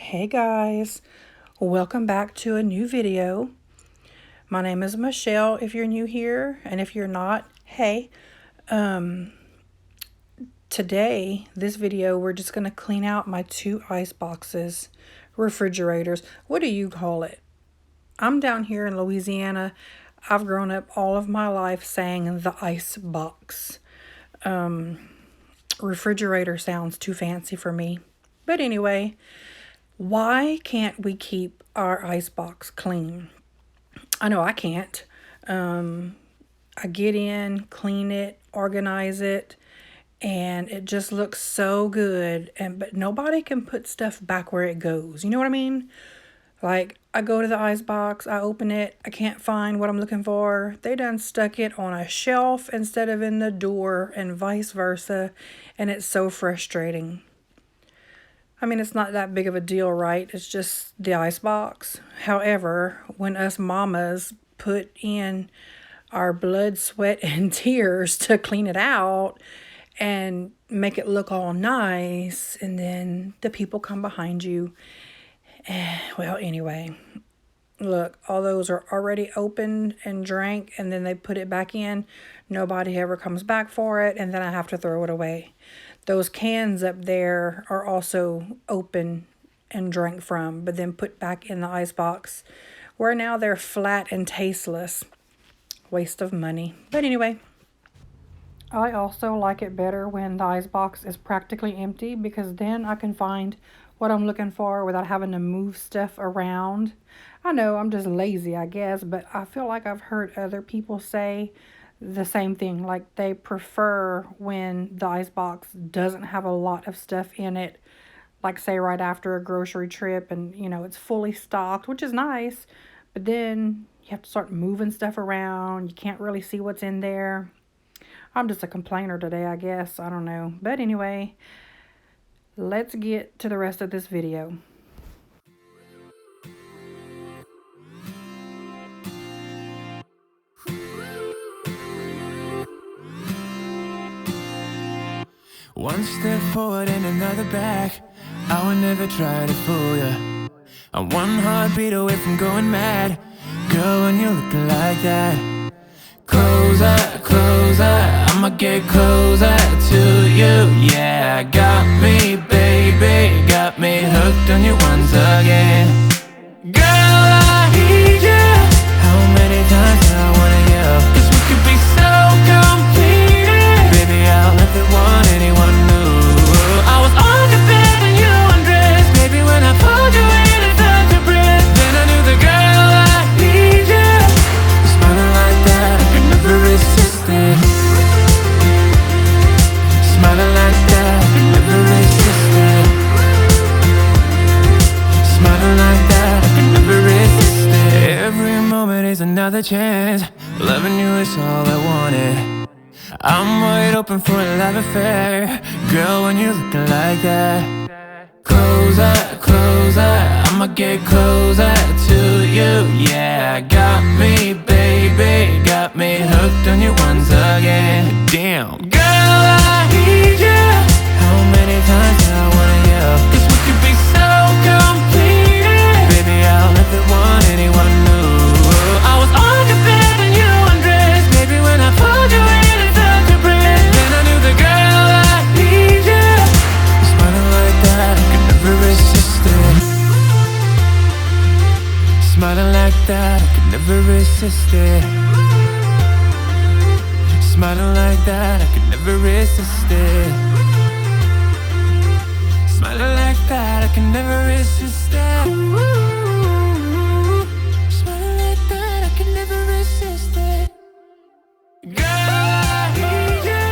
Hey guys, welcome back to a new video. My name is Michelle if you're new here, and if you're not, hey. Today, this video, we're just going to clean out my 2 ice boxes, refrigerators. What do you call it? I'm down here in Louisiana. I've grown up all of my life saying the ice box. Refrigerator sounds too fancy for me. But anyway, why can't we keep our ice box clean? I know I can't. I get in, clean it, organize it, and it just looks so good. But nobody can put stuff back where it goes. You know what I mean? Like, I go to the ice box, I open it, I can't find what I'm looking for. They done stuck it on a shelf instead of in the door, and vice versa, and it's so frustrating. I mean, it's not that big of a deal, right? It's just the ice box. However, when us mamas put in our blood, sweat, and tears to clean it out and make it look all nice, and then the people come behind you. Well, anyway, look, all those are already opened and drank, and then they put it back in. Nobody ever comes back for it, and then I have to throw it away. Those cans up there are also open and drank from, but then put back in the ice box, where now they're flat and tasteless. Waste of money. But anyway, I also like it better when the ice box is practically empty, because then I can find what I'm looking for without having to move stuff around. I know I'm just lazy, I guess, but I feel like I've heard other people say the same thing. Like, they prefer when the ice box doesn't have a lot of stuff in it, like say right after a grocery trip, and it's fully stocked, which is nice, but then you have to start moving stuff around. You can't really see what's in there. I'm just a complainer today, I guess. I don't know. But anyway, let's get to the rest of this video. One step forward and another back. I would never try to fool ya. I'm one heartbeat away from going mad. Girl, when you're looking like that, closer, closer, I'ma get closer to you. Yeah, got me, baby, got me hooked on you once again. Girl, I need you. How many times do I wanna yell? 'Cause we could be so complete. Baby, I'll never want anyone new. I was on the bed and you undressed. Baby, when I pulled you in and felt your breath, then I knew the girl I need you. Smiling like that, I could never resist it. Smiling like that, I could never resist it. Smiling like that, I could never resist it. Every moment is another chance. Loving you is all I wanted. I'm wide open for a love affair. Girl, when you're looking like that, closer, closer, I'ma get closer to you. Yeah, got me, baby, got me hooked on you once again. Damn, girl, I need you. How many times do I wanna yell? 'Cause we could be so complete. Baby, I'll never want anyone new. I was on the bed and you undressed. Baby, when I pulled you in and felt your breath, then I knew the girl I need you. Smiling like that, I could never resist it. Smiling like that, I could never resist it. Smiling like that, I could never resist it. Smiling like that, I can never resist it. Smiling like that, I can never resist it. Girl, I need you.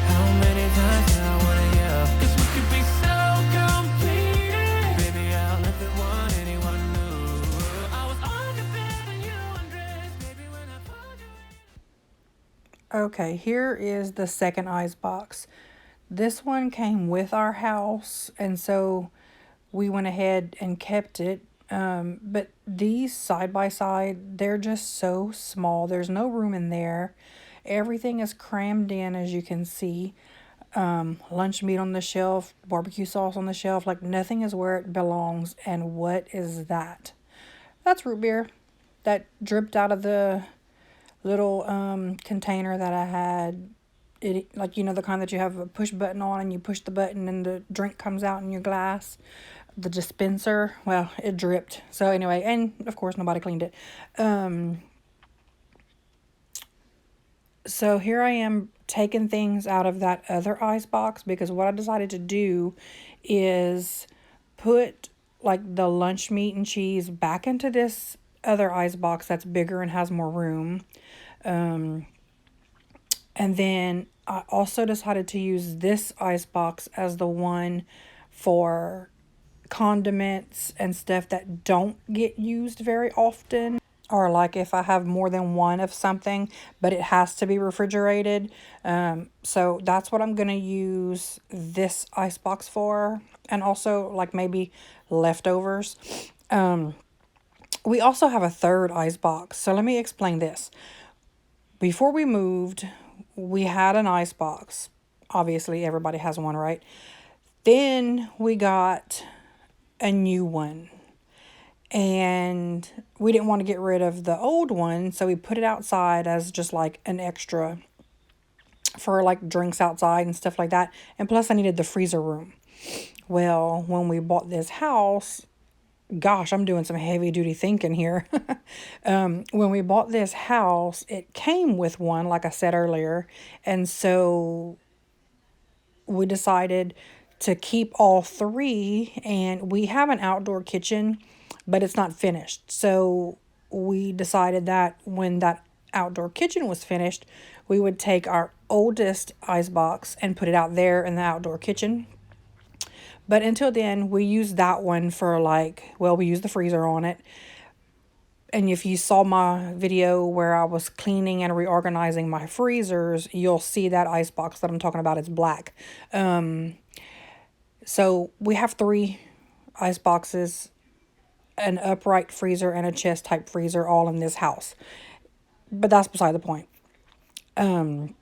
How many times do I wanna yell? 'Cause we could be so complete. Baby, I'll never want anyone new. I was on the bed and you undressed. Baby, when I pulled you. Okay, here is the second ice box. This one came with our house, and so we went ahead and kept it. But these side by side, they're just so small. There's no room in there. Everything is crammed in, as you can see. lunch meat on the shelf, barbecue sauce on the shelf. Like nothing is where it belongs. And what is that? That's root beer that dripped out of the little container that I had. It, like, you know, the kind that you have a push button on and you push the button and the drink comes out in your glass. The dispenser, well, it dripped. So anyway, and of course nobody cleaned it. So here I am taking things out of that other ice box, because what I decided to do is put like the lunch meat and cheese back into this other ice box that's bigger and has more room. And then I also decided to use this ice box as the one for condiments and stuff that don't get used very often. Or like if I have more than one of something, but it has to be refrigerated. So that's what I'm going to use this ice box for. And also like maybe leftovers. We also have a third ice box. So let me explain this. Before we moved, we had an ice box. Obviously, everybody has one, right? Then we got a new one. And we didn't want to get rid of the old one, so we put it outside as just like an extra for like drinks outside and stuff like that. And plus I needed the freezer room. Well, when we bought this house, gosh, I'm doing some heavy duty thinking here. When we bought this house, it came with one, like I said earlier. And so we decided to keep all three, and we have an outdoor kitchen, but it's not finished. So we decided that when that outdoor kitchen was finished, we would take our oldest ice box and put it out there in the outdoor kitchen. But until then, we used that one for like, well, we used the freezer on it. And if you saw my video where I was cleaning and reorganizing my freezers, you'll see that ice box that I'm talking about. It's black. So we have three ice boxes, an upright freezer and a chest type freezer, all in this house. But that's beside the point. I'm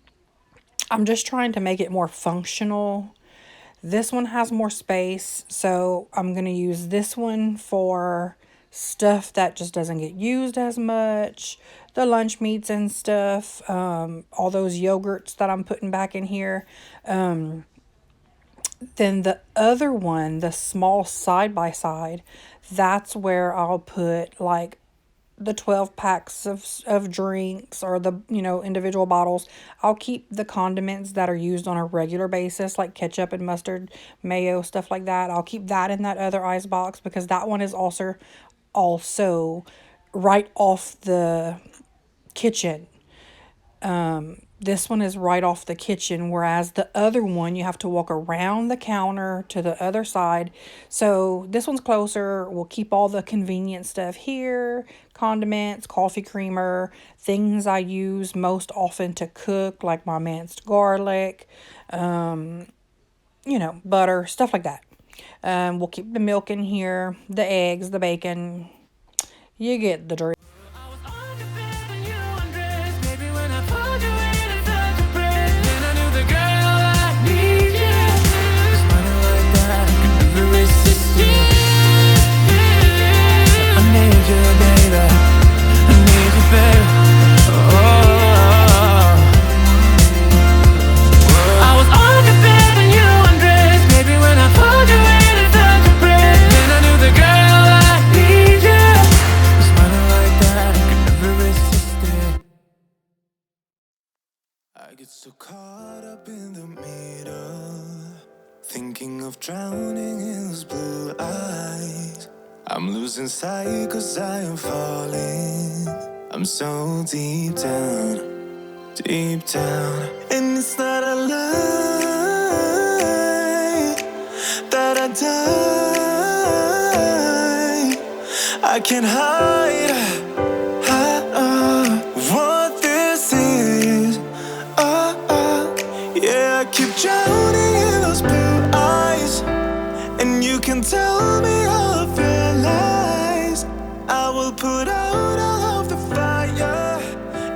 just trying to make it more functional. This one has more space, so I'm going to use this one for stuff that just doesn't get used as much. The lunch meats and stuff. All those yogurts that I'm putting back in here. Then the other one, the small side by side, that's where I'll put like the 12 packs of drinks, or the, you know, individual bottles. I'll keep the condiments that are used on a regular basis, like ketchup and mustard, mayo, stuff like that. I'll keep that in that other ice box, because that one is also right off the kitchen. This one is right off the kitchen, whereas the other one, you have to walk around the counter to the other side. So this one's closer. We'll keep all the convenient stuff here, condiments, coffee creamer, things I use most often to cook, like my minced garlic, you know, butter, stuff like that. We'll keep the milk in here, the eggs, the bacon. You get the drift. I get so caught up in the middle, thinking of drowning in those blue eyes. I'm losing sight 'cause I am falling. I'm so deep down, and it's not a lie that I die. I can't hide what this is. Yeah, I keep drowning in those blue eyes, and you can tell me all of your lies. I will put out all of the fire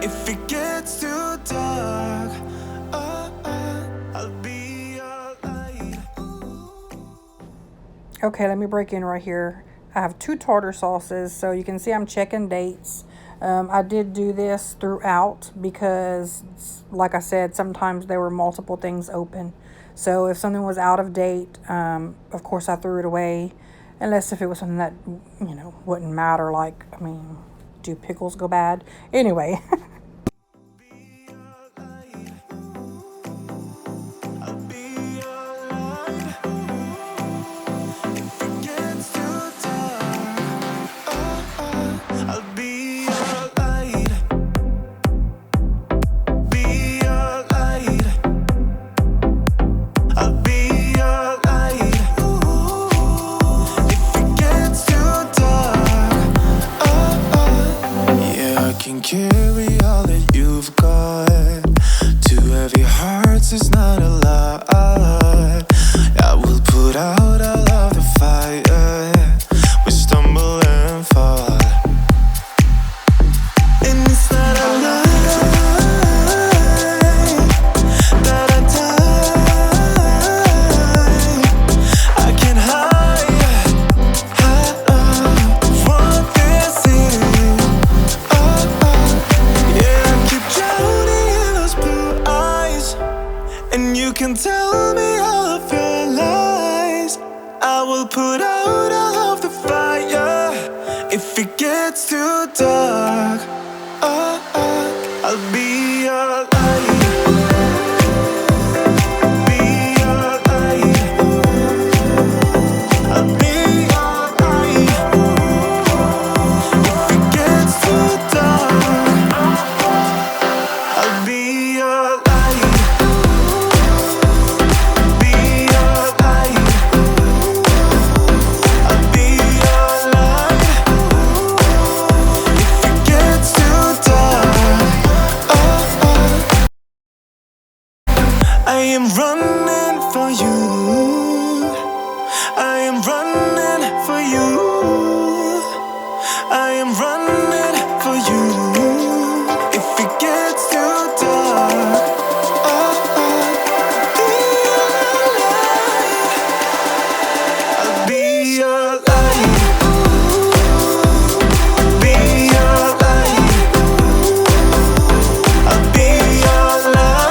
if it gets too dark. I'll be Okay, let me break in right here. I have 2 tartar sauces, so you can see I'm checking dates. I did do this throughout because, like I said, sometimes there were multiple things open. So if something was out of date, of course I threw it away. Unless if it was something that, wouldn't matter. Like, I mean, do pickles go bad? Anyway. Carry all that you've got. 2 heavy hearts is not a lot. I will put out all of the fire. We stumble and fall, and it's not a lie that I die. I can't hide what this is. And you can tell me all of your lies. I will put out all of the fire. If it gets too dark, I'll be your light. Be your light. I'll be your light. If it gets too dark, I'll be your light. I am running for you. I am running for you. I am running for you. If it gets too dark, I'll be your light. Be your light. I'll be your light.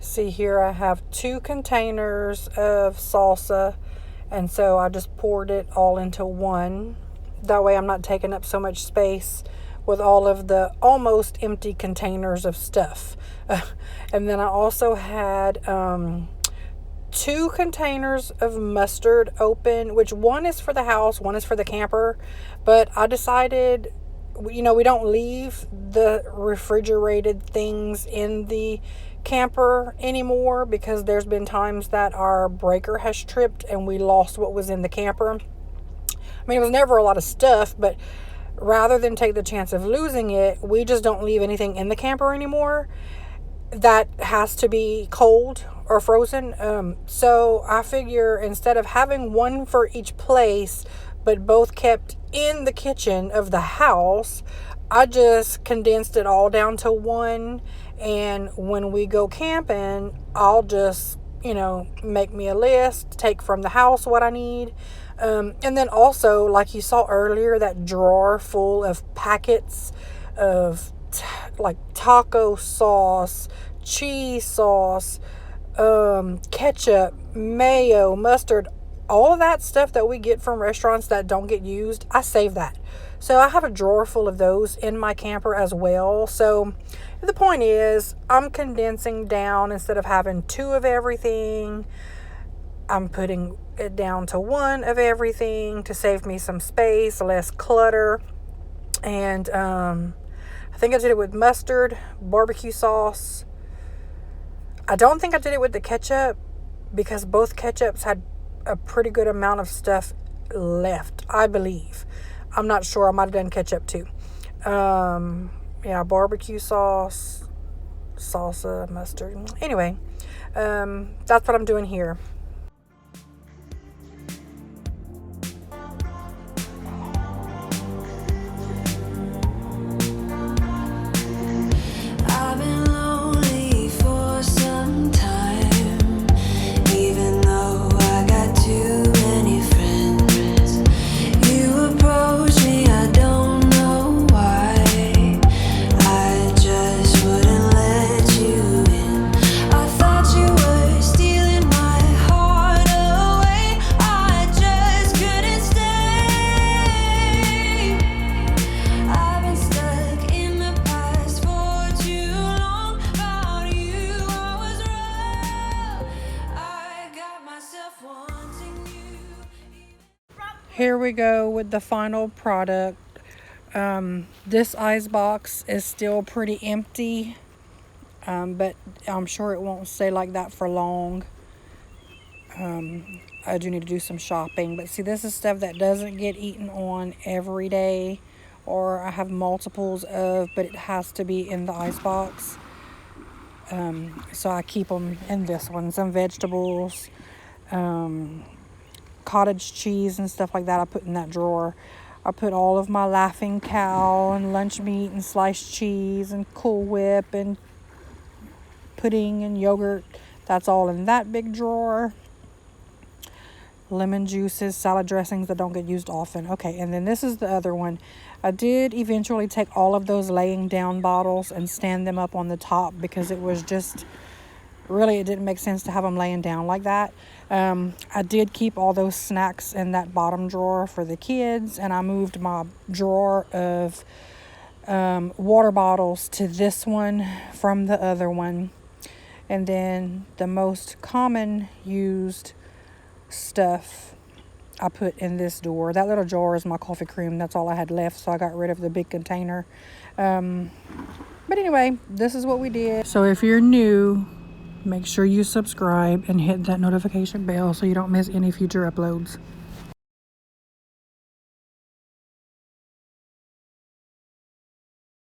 See here, I have 2 containers of salsa, and so I just poured it all into one. That way I'm not taking up so much space with all of the almost empty containers of stuff. And then I also had 2 containers of mustard open, which one is for the house, one is for the camper. But I decided, we don't leave the refrigerated things in the camper anymore because there's been times that our breaker has tripped and we lost what was in the camper. I mean, it was never a lot of stuff, but rather than take the chance of losing it, we just don't leave anything in the camper anymore that has to be cold or frozen. So I figure instead of having one for each place, but both kept in the kitchen of the house, I just condensed it all down to one. And when we go camping, I'll just, make me a list, take from the house what I need. And then also, like you saw earlier, that drawer full of packets of like taco sauce, cheese sauce, ketchup, mayo, mustard, all of that stuff that we get from restaurants that don't get used, I save that. So I have a drawer full of those in my camper as well. So the point is, I'm condensing down. Instead of having 2 of everything, I'm putting it down to 1 of everything to save me some space, less clutter. And I think I did it with mustard, barbecue sauce. I don't think I did it with the ketchup because both ketchups had a pretty good amount of stuff left, I believe. I'm not sure. I might have done ketchup too. Yeah, barbecue sauce, salsa, mustard. Anyway, that's what I'm doing here. I've been lonely for some time, even though I got too many friends. You approach me, I don't know why. I just wouldn't let you in. I thought you were stealing my heart away. I just couldn't stay. I've been stuck in the past for too long. About you, I was wrong. I got myself wanting you. Here we go with the final product. This ice box is still pretty empty, but I'm sure it won't stay like that for long. I do need to do some shopping, but see, this is stuff that doesn't get eaten on every day, or I have multiples of, but it has to be in the ice box. So I keep them in this one. Some vegetables, cottage cheese and stuff like that I put in that drawer. I put all of my Laughing Cow and lunch meat and sliced cheese and Cool Whip and pudding and yogurt. That's all in that big drawer. Lemon juices, salad dressings that don't get used often. Okay, and then this is the other one. I did eventually take all of those laying down bottles and stand them up on the top because it was just really, it didn't make sense to have them laying down like that. I did keep all those snacks in that bottom drawer for the kids, and I moved my drawer of water bottles to this one from the other one. And then the most common used stuff I put in this drawer. That little drawer is my coffee cream. That's all I had left, so I got rid of the big container. But anyway, this is what we did. So if you're new, make sure you subscribe and hit that notification bell so you don't miss any future uploads.